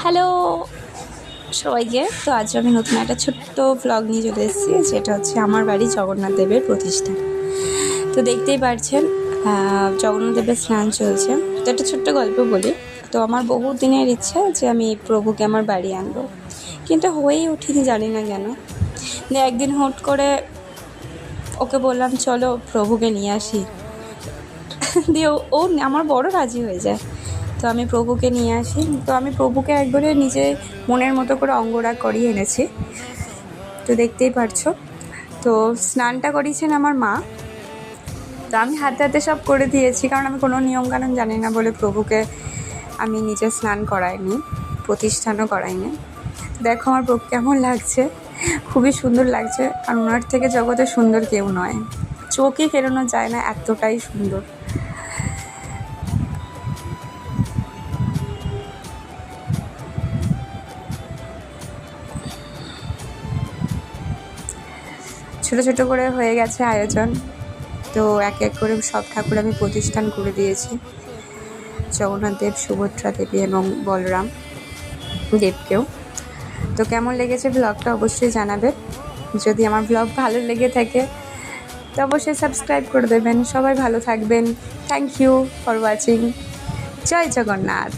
Hello সবাইকে। তো আজ আমি নতুন একটা ছোট্ট ভ্লগ নিয়ে চলে এসেছি, যেটা হচ্ছে আমার বাড়ি জগন্নাথ দেবের প্রতিষ্ঠা। তো দেখতেই পারছেন জগন্নাথ দেবের স্নান চলছে। তো একটা ছোট্ট গল্প বলি। তো আমার বহু দিনের ইচ্ছা যে আমি প্রভুকে আমার বাড়ি আনবো, কিন্তু হয়েই ওঠেনি, জানি না কেন। একদিন হুট করে ওকে বললাম চলো প্রভুকে নিয়ে আসি, দিয়ে ও আমার বড় রাজি হয়ে যায়। তো আমি প্রভুকে নিয়ে আসি। তো আমি প্রভুকে একবারে নিজে মনের মতো করে অঙ্গরাগ করিয়ে এনেছি। তো দেখতেই পারছো। তো স্নানটা করিয়েছেন আমার মা। তো আমি হাতে হাতে সব করে দিয়েছি, কারণ আমি কোনো নিয়মকানুন জানি না বলে প্রভুকে আমি নিজে স্নান করাইনি, প্রতিষ্ঠানও করাইনি। দেখো আমার প্রভু কেমন লাগছে, খুবই সুন্দর লাগছে। আর ওনার থেকে জগতে সুন্দর কেউ নয়, চোখে ফেরানো যায় না, এতটাই সুন্দর। ছোটো ছোটো করে হয়ে গেছে আয়োজন। তো এক এক করে সব ঠাকুর আমি প্রতিষ্ঠান করে দিয়েছি, জগন্নাথ দেব, সুভদ্রা দেবী এবং বলরাম দেবকেও। তো কেমন লেগেছে ব্লগটা অবশ্যই জানাবে। যদি আমার ব্লগ ভালো লেগে থাকে তো অবশ্যই সাবস্ক্রাইব করে দেবেন। সবাই ভালো থাকবেন। Thank you for watching. জয় জগন্নাথ।